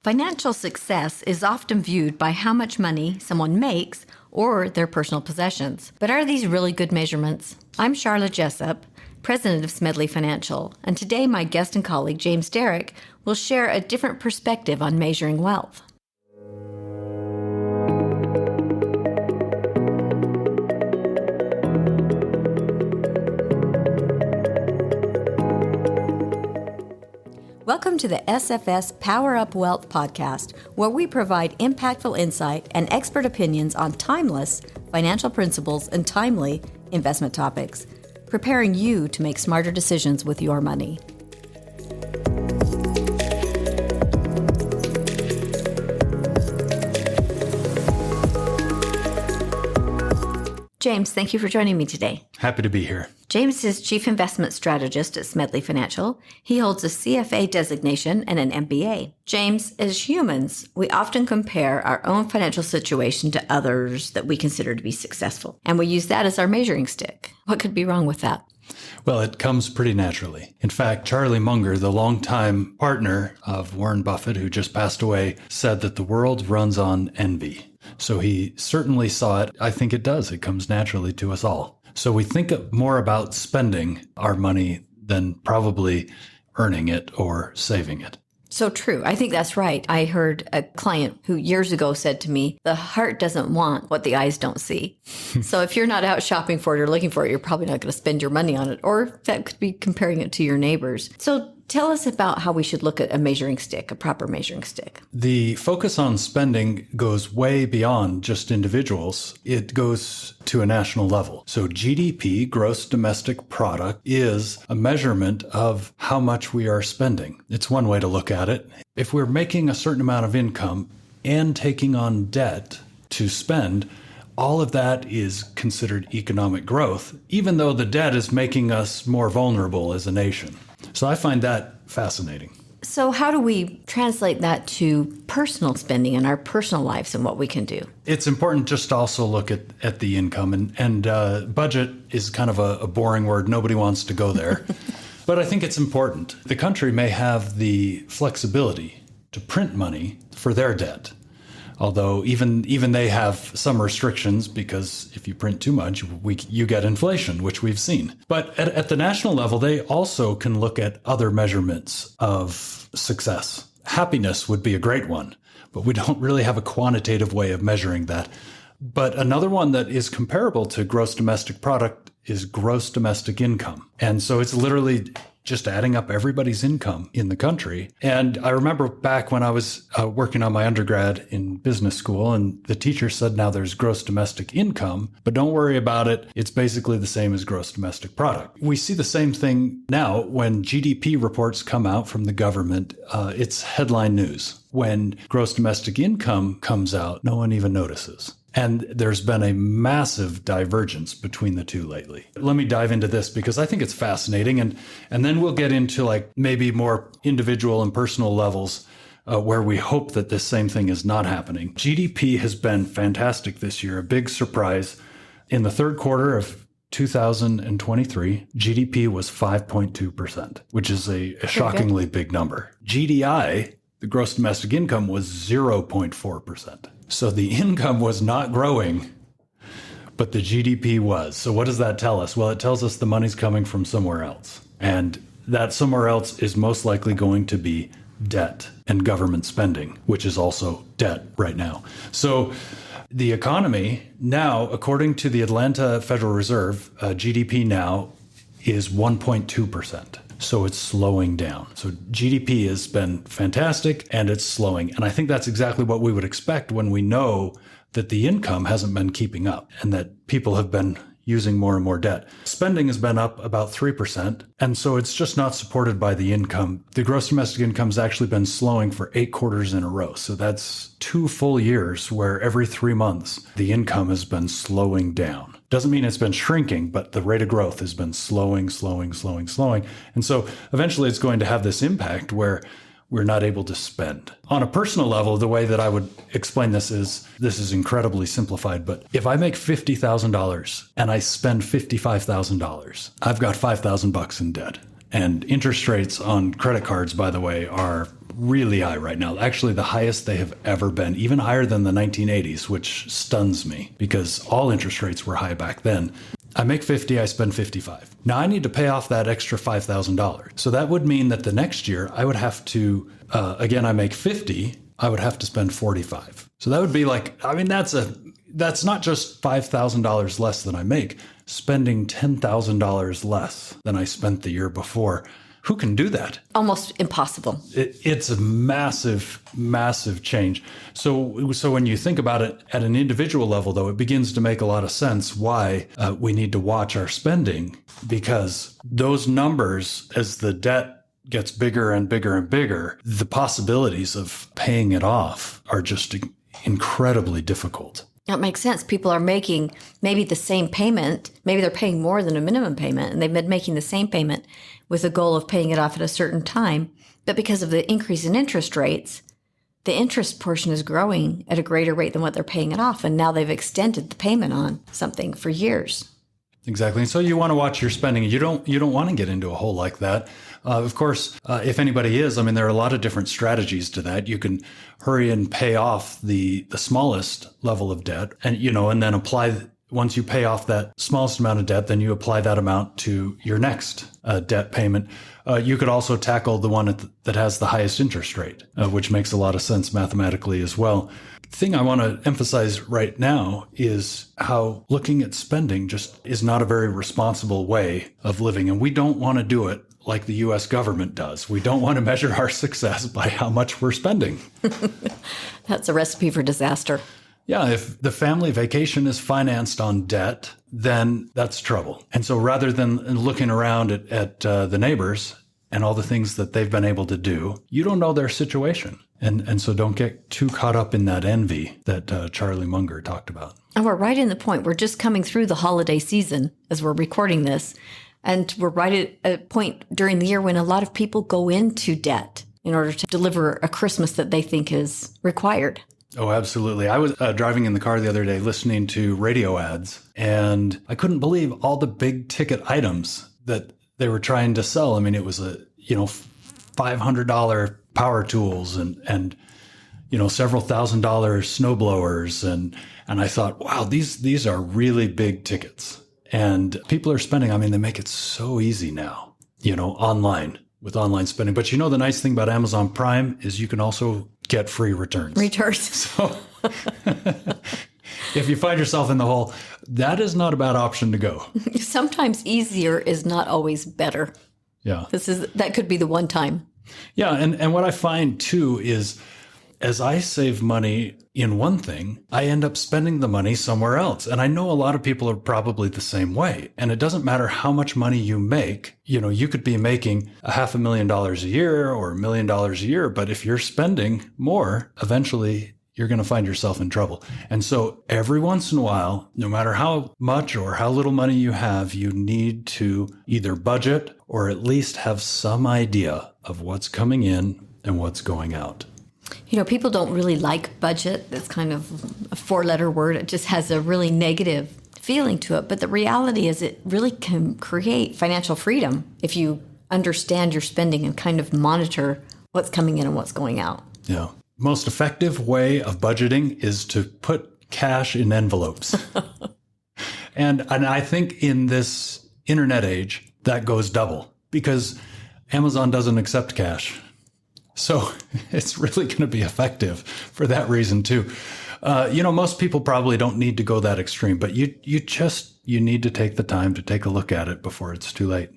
Financial success is often viewed by how much money someone makes or their personal possessions. But are these really good measurements? I'm Sharla Jessop, president of Smedley Financial, and today my guest and colleague, James Derrick, will share a different perspective on measuring wealth. Welcome to the SFS Power Up Wealth podcast, where we provide impactful insight and expert opinions on timeless financial principles and timely investment topics, preparing you to make smarter decisions with your money. James, thank you for joining me today. Happy to be here. James is Chief Investment Strategist at Smedley Financial. He holds a CFA designation and an MBA. James, as humans, we often compare our own financial situation to others that we consider to be successful, and we use that as our measuring stick. What could be wrong with that? Well, it comes pretty naturally. In fact, Charlie Munger, the longtime partner of Warren Buffett, who just passed away, said that the world runs on envy. So he certainly saw it. I think it does. It comes naturally to us all. So we think more about spending our money than probably earning it or saving it. So true. I think that's right. I heard a client who years ago said to me, the heart doesn't want what the eyes don't see. So if you're not out shopping for it or looking for it, you're probably not going to spend your money on it. Or that could be comparing it to your neighbors. So tell us about how we should look at a measuring stick, a proper measuring stick. The focus on spending goes way beyond just individuals. It goes to a national level. So GDP, gross domestic product, is a measurement of how much we are spending. It's one way to look at it. If we're making a certain amount of income and taking on debt to spend, all of that is considered economic growth, even though the debt is making us more vulnerable as a nation. So I find that fascinating. So how do we translate that to personal spending in our personal lives and what we can do? It's important just to also look at the income. And budget is kind of a boring word. Nobody wants to go there. But I think it's important. The country may have the flexibility to print money for their debt. Although even they have some restrictions, because if you print too much, you get inflation, which we've seen. But at the national level, they also can look at other measurements of success. Happiness would be a great one, but we don't really have a quantitative way of measuring that. But another one that is comparable to gross domestic product is gross domestic income. And so it's literally just adding up everybody's income in the country. And I remember back when I was working on my undergrad in business school, and the teacher said, now there's gross domestic income, but don't worry about it. It's basically the same as gross domestic product. We see the same thing now when GDP reports come out from the government. It's headline news. When gross domestic income comes out, no one even notices. And there's been a massive divergence between the two lately. Let me dive into this because I think it's fascinating. And then we'll get into like maybe more individual and personal levels where we hope that this same thing is not happening. GDP has been fantastic this year, a big surprise. In the third quarter of 2023, GDP was 5.2%, which is a shockingly big number. GDI, the gross domestic income, was 0.4%. So the income was not growing, but the GDP was. So what does that tell us? Well, it tells us the money's coming from somewhere else. And that somewhere else is most likely going to be debt and government spending, which is also debt right now. So the economy now, according to the Atlanta Federal Reserve, GDP now is 1.2%. So it's slowing down. So GDP has been fantastic and it's slowing. And I think that's exactly what we would expect when we know that the income hasn't been keeping up and that people have been using more and more debt. Spending has been up about 3%. And so it's just not supported by the income. The gross domestic income has actually been slowing for 8 quarters in a row. So that's 2 full years where every 3 months, the income has been slowing down. Doesn't mean it's been shrinking, but the rate of growth has been slowing. And so eventually it's going to have this impact where we're not able to spend. On a personal level, the way that I would explain this is incredibly simplified, but if I make $50,000 and I spend $55,000, I've got $5,000 in debt. And interest rates on credit cards, by the way, are really high right now. Actually, the highest they have ever been, even higher than the 1980s, which stuns me because all interest rates were high back then. I make 50, I spend 55. Now I need to pay off that extra $5,000. So that would mean that the next year I would have to, again, I make 50, I would have to spend 45. So that would be like, I mean, that's not just $5,000 less than I make, spending $10,000 less than I spent the year before. Who can do that? Almost impossible. It's a massive, massive change. So when you think about it at an individual level, though, it begins to make a lot of sense why we need to watch our spending, because those numbers, as the debt gets bigger and bigger and bigger, the possibilities of paying it off are just incredibly difficult. That makes sense. People are making maybe the same payment. Maybe they're paying more than a minimum payment, and they've been making the same payment with the goal of paying it off at a certain time. But because of the increase in interest rates, the interest portion is growing at a greater rate than what they're paying it off. And now they've extended the payment on something for years. Exactly. And so you want to watch your spending. You don't want to get into a hole like that. Of course, if anybody is, I mean, there are a lot of different strategies to that. You can hurry and pay off the smallest level of debt and then once you pay off that smallest amount of debt, then you apply that amount to your next debt payment. You could also tackle the one that has the highest interest rate, which makes a lot of sense mathematically as well. The thing I want to emphasize right now is how looking at spending just is not a very responsible way of living. And we don't want to do it like the U.S. government does. We don't want to measure our success by how much we're spending. That's a recipe for disaster. Yeah, if the family vacation is financed on debt, then that's trouble. And so rather than looking around at the neighbors and all the things that they've been able to do, you don't know their situation. And so don't get too caught up in that envy that Charlie Munger talked about. And we're right in the point. We're just coming through the holiday season as we're recording this. And we're right at a point during the year when a lot of people go into debt in order to deliver a Christmas that they think is required. Oh, absolutely. I was driving in the car the other day listening to radio ads, and I couldn't believe all the big ticket items that they were trying to sell. I mean, it was $500 power tools and several $1,000 snowblowers. And I thought, wow, these are really big tickets. And people are spending, I mean, they make it so easy now, online with online spending. But the nice thing about Amazon Prime is you can also get free returns. So if you find yourself in the hole, that is not a bad option to go. Sometimes easier is not always better. Yeah. That could be the one time. Yeah. And what I find too is as I save money in one thing, I end up spending the money somewhere else. And I know a lot of people are probably the same way. And it doesn't matter how much money you make. You could be making $500,000 a year or $1 million a year. But if you're spending more, eventually you're going to find yourself in trouble. And so every once in a while, no matter how much or how little money you have, you need to either budget or at least have some idea of what's coming in and what's going out. People don't really like budget. That's kind of a 4-letter word. It just has a really negative feeling to it. But the reality is it really can create financial freedom if you understand your spending and kind of monitor what's coming in and what's going out. Yeah. Most effective way of budgeting is to put cash in envelopes. and I think in this internet age, that goes double because Amazon doesn't accept cash. So it's really going to be effective for that reason, too. Most people probably don't need to go that extreme, but you need to take the time to take a look at it before it's too late.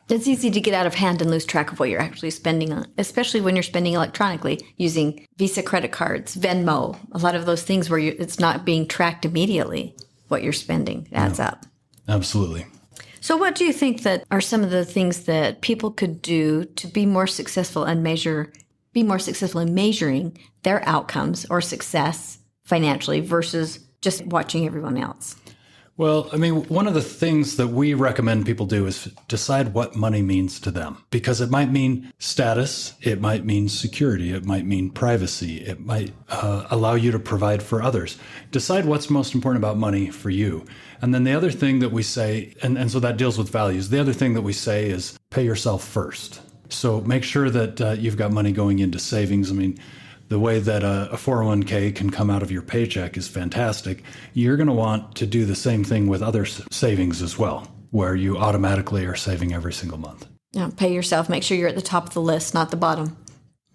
It's easy to get out of hand and lose track of what you're actually spending on, especially when you're spending electronically using Visa credit cards, Venmo, a lot of those things where it's not being tracked immediately, what you're spending adds up. Absolutely. So what do you think that are some of the things that people could do to be more successful in measuring their outcomes or success financially versus just watching everyone else? Well, I mean, one of the things that we recommend people do is decide what money means to them, because it might mean status, it might mean security, it might mean privacy, it might allow you to provide for others. Decide what's most important about money for you. And then the other thing that we say, and so that deals with values, the other thing that we say is pay yourself first. So make sure that you've got money going into savings. I mean, the way that a 401k can come out of your paycheck is fantastic. You're going to want to do the same thing with other savings as well, where you automatically are saving every single month. Yeah, pay yourself. Make sure you're at the top of the list, not the bottom.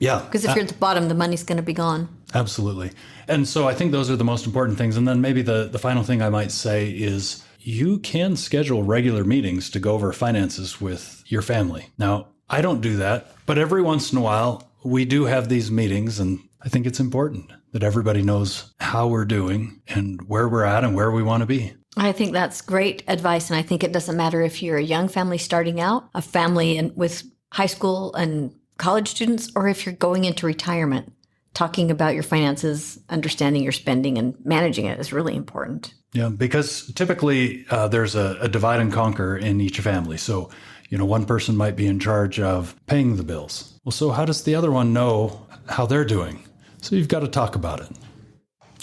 Yeah. Because if you're at the bottom, the money's going to be gone. Absolutely. And so I think those are the most important things. And then maybe the final thing I might say is you can schedule regular meetings to go over finances with your family. Now, I don't do that, but every once in a while we do have these meetings, and I think it's important that everybody knows how we're doing and where we're at and where we want to be. I think that's great advice. And I think it doesn't matter if you're a young family starting out, a family with high school and college students, or if you're going into retirement. Talking about your finances, understanding your spending, and managing it is really important. Yeah, because typically there's a divide and conquer in each family. So, one person might be in charge of paying the bills. Well, so how does the other one know how they're doing? So you've got to talk about it.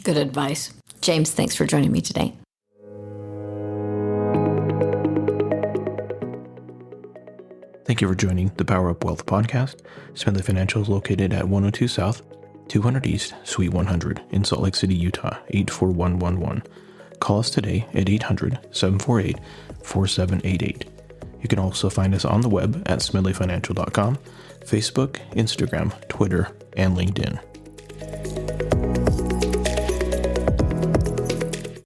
Good advice. James, thanks for joining me today. Thank you for joining the Power Up Wealth podcast. Smedley Financial is located at 102 South, 200 East, Suite 100 in Salt Lake City, Utah, 84111. Call us today at 800-748-4788. You can also find us on the web at smedleyfinancial.com, Facebook, Instagram, Twitter, and LinkedIn.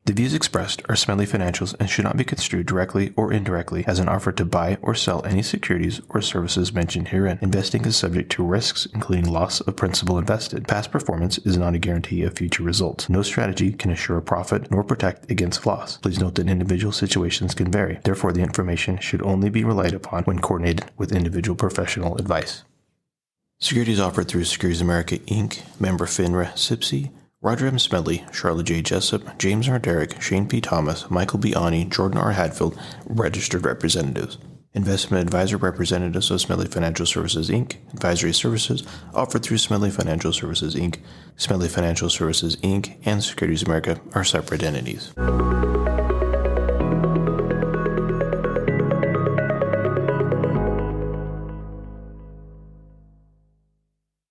The views expressed are Smedley Financial's and should not be construed directly or indirectly as an offer to buy or sell any securities or services mentioned herein. Investing is subject to risks, including loss of principal invested. Past performance is not a guarantee of future results. No strategy can assure a profit nor protect against loss. Please note that individual situations can vary. Therefore, the information should only be relied upon when coordinated with individual professional advice. Securities offered through Securities America Inc., member FINRA, SIPC. Roger M. Smedley, Sharla J. Jessop, James R. Derrick, Shane P. Thomas, Michael B. Ani, Jordan R. Hadfield, registered representatives. Investment advisor representatives of Smedley Financial Services, Inc. Advisory services offered through Smedley Financial Services, Inc. Smedley Financial Services, Inc. and Securities America are separate entities.